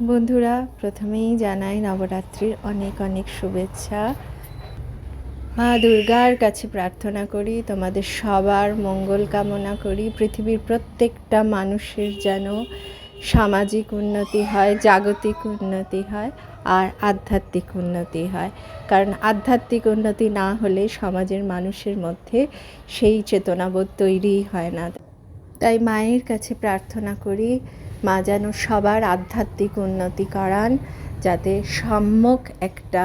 বন্ধুরা, প্রথমেই জানাই নবরাত্রির অনেক অনেক শুভেচ্ছা। মা দুর্গার কাছে প্রার্থনা করি, তোমাদের সবার মঙ্গল কামনা করি। পৃথিবীর প্রত্যেকটা মানুষের যেন সামাজিক উন্নতি হয়, জাগতিক উন্নতি হয় আর আধ্যাত্মিক উন্নতি হয়। কারণ আধ্যাত্মিক উন্নতি না হলে সমাজের মানুষের মধ্যে সেই চেতনাবোধ তৈরি হয় না। তাই মায়ের কাছে প্রার্থনা করি, মা যেন সবার আধ্যাত্মিক উন্নতি করান, যাতে সম্যক একটা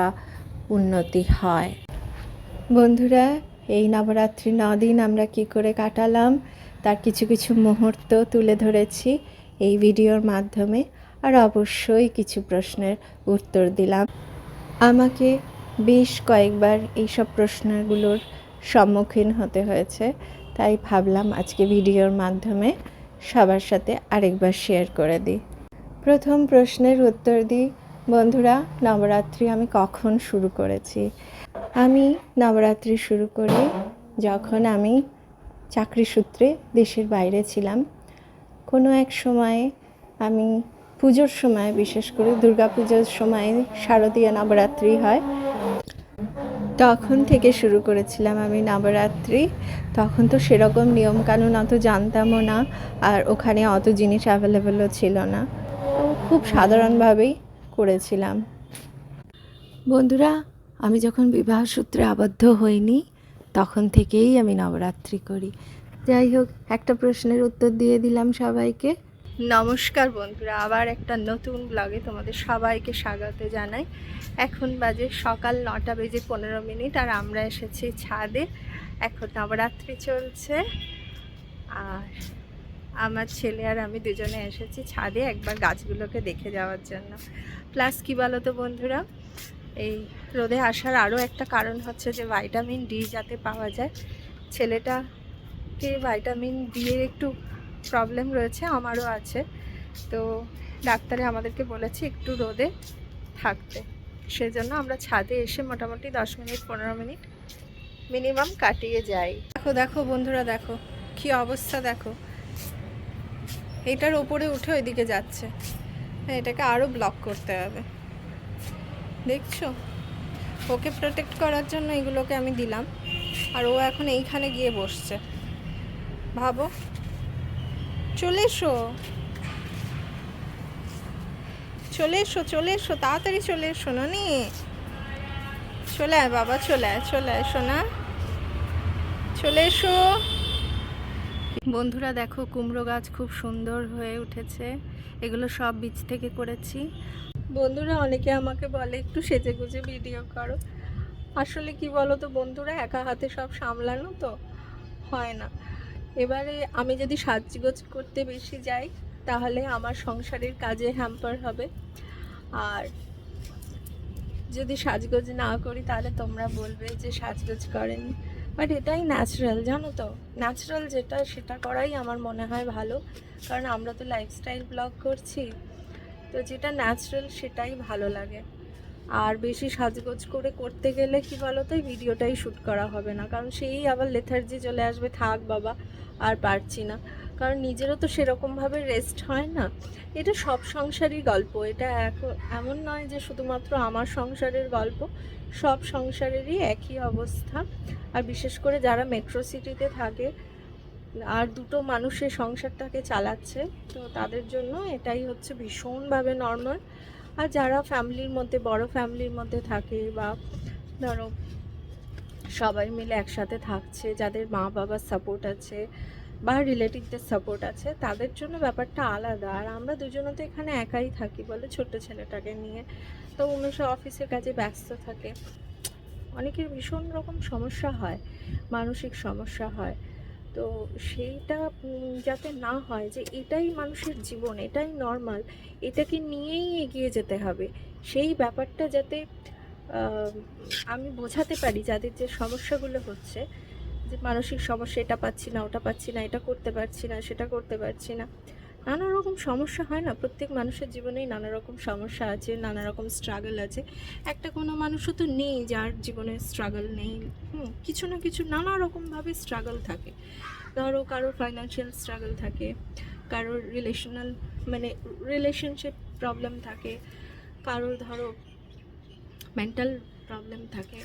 উন্নতি হয়। বন্ধুরা, এই নবরাত্রি 9 দিন আমরা কি করে কাটালাম তার কিছু কিছু মুহূর্ত তুলে ধরেছি এই ভিডিওর মাধ্যমে, আর অবশ্যই কিছু প্রশ্নের উত্তর দিলাম। আমাকে বেশ কয়েকবার এইসব প্রশ্নগুলোর সম্মুখীন হতে হয়েছে, তাই ভাবলাম আজকে ভিডিওর মাধ্যমে সবার সাথে আরেকবার শেয়ার করে দিই। প্রথম প্রশ্নের উত্তর দিই। বন্ধুরা, নবরাত্রি আমি কখন শুরু করেছি? আমি নবরাত্রি শুরু করি যখন আমি চাকরি সূত্রে দেশের বাইরে ছিলাম। কোনো এক সময়ে আমি পুজোর সময়, বিশেষ করে দুর্গা পুজোর সময় শারদীয় নবরাত্রি হয়, তখন থেকে শুরু করেছিলাম আমি নবরাত্রি। তখন তো সেরকম নিয়মকানুন অত জানতামও না, আর ওখানে অত জিনিস অ্যাভেলেবেলও ছিল না, খুব সাধারণভাবেই করেছিলাম। বন্ধুরা, আমি যখন বিবাহ সূত্রে আবদ্ধ হইনি তখন থেকেই আমি নবরাত্রি করি। যাই হোক, একটা প্রশ্নের উত্তর দিয়ে দিলাম সবাইকে। নমস্কার বন্ধুরা, আবার একটা নতুন ব্লগে তোমাদের সবাইকে স্বাগত জানাই। এখন বাজে সকাল 9:15 আর আমরা এসেছি ছাদে। এখন নবরাত্রি চলছে আর আমার ছেলে আর আমি দুজনে এসেছি ছাদে একবার গাছগুলোকে দেখে যাওয়ার জন্য। প্লাস কি বলো তো বন্ধুরা, এই রোদে আসার আরও একটা কারণ হচ্ছে যে ভিটামিন ডি যাতে পাওয়া যায়। ছেলেটাকে ভিটামিন ডি এর একটু প্রবলেম রয়েছে, আমারও আছে, তো ডাক্তারে আমাদেরকে বলেছে একটু রোদে থাকতে। সেজন্য আমরা ছাদে এসে মোটামুটি 10 মিনিট 15 মিনিট মিনিমাম কাটিয়ে যাই। দেখো দেখো বন্ধুরা, দেখো কি অবস্থা, দেখো এটার ওপরে উঠে ওইদিকে যাচ্ছে। এটাকে আরও ব্লক করতে হবে, দেখছো? ওকে প্রোটেক্ট করার জন্য এগুলোকে আমি দিলাম, আর ও এখন এইখানে গিয়ে বসছে। ভাবো, চলে এসো চলে এসো চলে এসো, তাড়াতাড়ি চলে এসো। নানি চলে আয় বাবা, চলে আয় চলে আয় সোনা, চলে এসো। বন্ধুরা দেখো, কুমড়ো গাছ খুব সুন্দর হয়ে উঠেছে। এগুলো সব বীজ থেকে করেছি। বন্ধুরা, অনেকে আমাকে বলে একটু সেজে গুজে ভিডিও করো। আসলে কি বলো তো বন্ধুরা, একা হাতে সব সামলানো তো হয় না। এবারে আমি যদি সাজগোজ করতে বেশি যাই তাহলে আমার সংসারের কাজে হ্যাম্পার হবে, আর যদি সাজগোজ না করি তাহলে তোমরা বলবে যে সাজগোজ করেনি। বাট এটাই ন্যাচারাল, জানো তো, ন্যাচারাল যেটা সেটা করাই আমার মনে হয় ভালো। কারণ আমরা তো লাইফস্টাইল ব্লগ করছি, তো যেটা ন্যাচারাল সেটাই ভালো লাগে। আর বেশি সাজগোজ করে করতে গেলে কি বলো তো, এই ভিডিওটাই শ্যুট করা হবে না, কারণ সেই আবার লেথার্জি চলে আসবে, থাক বাবা আর পারছি না। কারণ নিজেরও তো সেরকমভাবে রেস্ট হয় না। এটা সব সংসারই গল্প, এটা এমন নয় যে শুধুমাত্র আমার সংসারের গল্প, সব সংসারেরই একই অবস্থা। আর বিশেষ করে যারা মেট্রো সিটিতে থাকে আর দুটো মানুষের সংসারটাকে চালাচ্ছে, তো তাদের জন্য এটাই হচ্ছে ভীষণভাবে নর্মাল। আর যারা ফ্যামিলির মধ্যে, বড় ফ্যামিলির মধ্যে থাকে, বা ধরো সবাই মিলে একসাথে থাকছে, যাদের মা বাবার সাপোর্ট আছে বা রিলেটিভদের সাপোর্ট আছে, তাদের জন্য ব্যাপারটা আলাদা। আর আমরা দুজনে তো এখানে একাই থাকি বলে, ছোট্ট ছেলেটাকে নিয়ে, তো উমেশ অফিসের কাজে ব্যস্ত থাকে। অনেকের ভীষণ রকম সমস্যা হয়, মানসিক সমস্যা হয়। তো সেইটা যাতে না হয়, যে এটাই মানুষের জীবন, এটাই নর্মাল, এটাকে নিয়েই এগিয়ে যেতে হবে, সেই ব্যাপারটা যাতে আমি বোঝাতে পারি যাদের যে সমস্যাগুলো হচ্ছে, যে মানসিক সমস্যা, এটা পাচ্ছি না, ওটা পাচ্ছি না, এটা করতে পারছি না, সেটা করতে পারছি না, নানা রকম সমস্যা হয় না, প্রত্যেক মানুষের জীবনেই নানা রকম সমস্যা আছে, নানা রকম স্ট্রাগল আছে। একটা কোনো মানুষও তো নেই যার জীবনে স্ট্রাগল নেই। কিছু না কিছু নানা রকমভাবে স্ট্রাগল থাকে। ধরো কারোর ফাইন্যান্সিয়াল স্ট্রাগল থাকে, কারোর রিলেশনশিপ প্রবলেম থাকে, কারোর ধরো মেন্টাল প্রবলেম থাকে,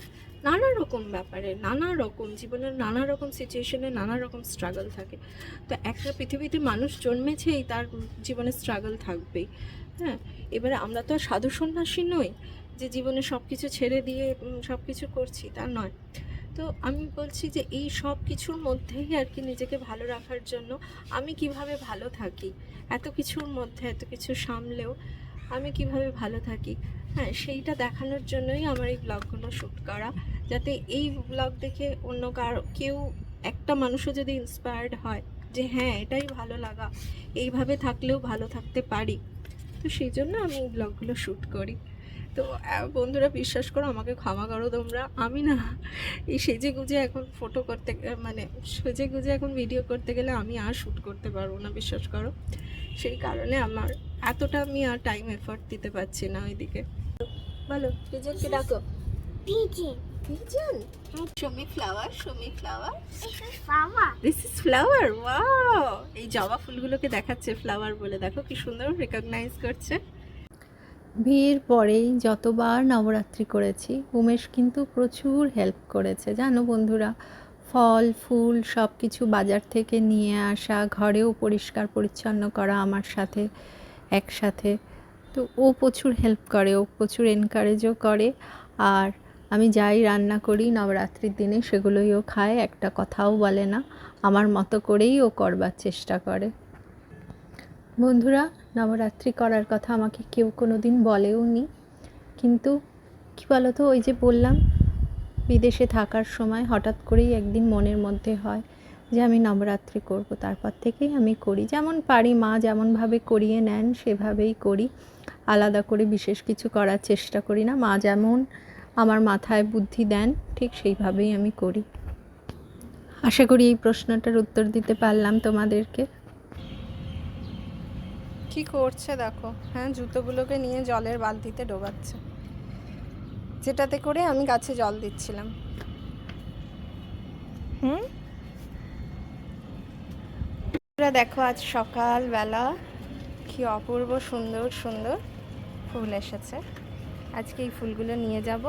নানা রকম ব্যাপারে নানা রকম জীবনের নানা রকম সিচুয়েশনে নানা রকম স্ট্রাগল থাকে। তো একটা পৃথিবীতে মানুষ জন্মেছেই তার জীবনে স্ট্রাগল থাকবেই। হ্যাঁ, এবারে আমরা তো আর সাধু সন্ন্যাসী নই যে জীবনে সব কিছু ছেড়ে দিয়ে সব কিছু করছি, তা নয়। তো আমি বলছি যে এই সব কিছুর মধ্যেই আর কি নিজেকে ভালো রাখার জন্য আমি কিভাবে ভালো থাকি, এত কিছুর মধ্যে এত কিছু সামলেও আমি কিভাবে ভালো থাকি, হ্যাঁ সেইটা দেখানোর জন্যই আমার এই ব্লগগুলো শ্যুট করা, যাতে এই ব্লগ দেখে অন্য কেউ একটা মানুষও যদি ইন্সপায়ার্ড হয় যে হ্যাঁ এটাই ভালো লাগা, এইভাবে থাকলেও ভালো থাকতে পারি, তো সেই জন্য আমি এই ব্লগগুলো শ্যুট করি। তো বন্ধুরা বিশ্বাস করো, আমাকে ক্ষমা করো তোমরা, আমি না এই সেজে গুজে এখন সেজে গুজে এখন ভিডিও করতে গেলে আমি আর শ্যুট করতে পারবো না, বিশ্বাস করো। সেই কারণে আমার এতটা আমি আর টাইম এফোর্ট দিতে পারছি না ওইদিকে। বলো পিজনকে ডাকো। Pigeon show me flower, show me flower. This is flower. Wow, এই জবা ফুলগুলোকে দেখাচ্ছে ফ্লাওয়ার বলে, দেখো কি সুন্দর রেকগনাইজ করছে। বিয়ের পরেই যতবার নবরাত্রি করেছি উমেশ কিন্তু প্রচুর হেল্প করেছে, জানো বন্ধুরা। ফল ফুল সব কিছু বাজার থেকে নিয়ে আসা, ঘরেও পরিষ্কার পরিচ্ছন্ন করা আমার সাথে একসাথে। তো ও প্রচুর হেল্প করে, ও প্রচুর এনকারেজও করে। আর আমি যাই রান্না করি নবরাত্রির দিনে সেগুলোই ও খায়, একটা কথাও বলে না, আমার মতো করেই ও করবার চেষ্টা করে। বন্ধুরা, নবরাত্রি করার কথা আমাকে কেউ কোনো দিন বলেও নি, কিন্তু কী বলো তো, ওই যে বললাম বিদেশে থাকার সময় হঠাৎ করেই একদিন মনের মধ্যে হয় যে আমি নবরাত্রি করব, তারপর থেকেই আমি করি। যেমন পারি, মা যেমনভাবে করিয়ে নেন সেভাবেই করি, আলাদা করে বিশেষ কিছু করার চেষ্টা করি না। মা যেমন আমার মাথায় বুদ্ধি দেন ঠিক সেইভাবেই আমি করি। আশা করি এই প্রশ্নটার উত্তর দিতে পারলাম তোমাদেরকে। কি করছে দেখো, হ্যাঁ জুতোগুলোকে নিয়ে জলের বালতিতে ডোবাচ্ছে, যেটাতে করে আমি গাছে জল দিচ্ছিলাম। দেখো আজ সকালবেলা কি অপূর্ব সুন্দর সুন্দর ফুল এসেছে। আজকে এই ফুলগুলো নিয়ে যাব,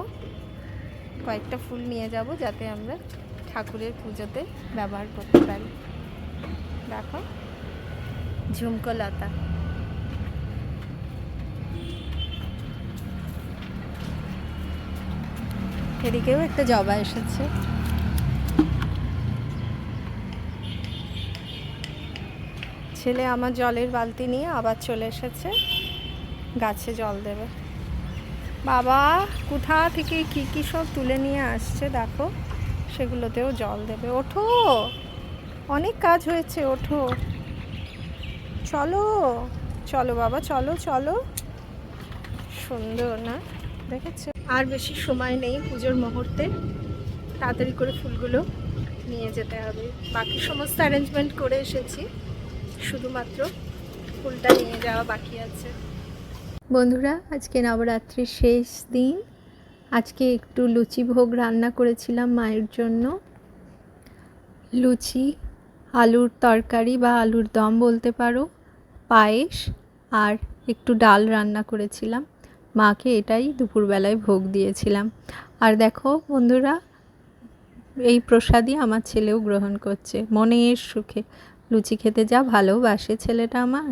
কয়েকটা ফুল নিয়ে যাব যাতে আমরা ঠাকুরের পুজোতে ব্যবহার করতে পারি। দেখো ঝুমকো লতা, এদিকেও একটা জবা এসেছে। ছেলে আমার জলের বালতি নিয়ে আবার চলে এসেছে গাছে জল দেবে। বাবা কোথা থেকে কি কি সব তুলে নিয়ে আসছে দেখো, সেগুলোতেও জল দেবে। ওঠো, অনেক কাজ হয়েছে, ওঠো, চলো চলো বাবা, চলো চলো। সুন্দর না দেখেছো? আর বেশি সময় নেই পুজোর মুহূর্তে, তাড়াতাড়ি করে ফুলগুলো নিয়ে যেতে হবে। বাকি সমস্ত অ্যারেঞ্জমেন্ট করে এসেছি, শুধুমাত্র ফুলটা নিয়ে যাওয়া বাকি আছে। বন্ধুরা, আজকে নবরাত্রির শেষ দিন। আজকে একটু লুচি ভোগ রান্না করেছিলাম মায়ের জন্য। লুচি, আলুর তরকারি বা আলুর দম বলতে পারো, পায়েস আর একটু ডাল রান্না করেছিলাম। মাকে এটাই দুপুরবেলায় ভোগ দিয়েছিলাম। আর দেখো বন্ধুরা, এই প্রসাদই আমার ছেলেও গ্রহণ করছে মনের সুখে। লুচি খেতে যা ভালোবাসে ছেলেটা আমার।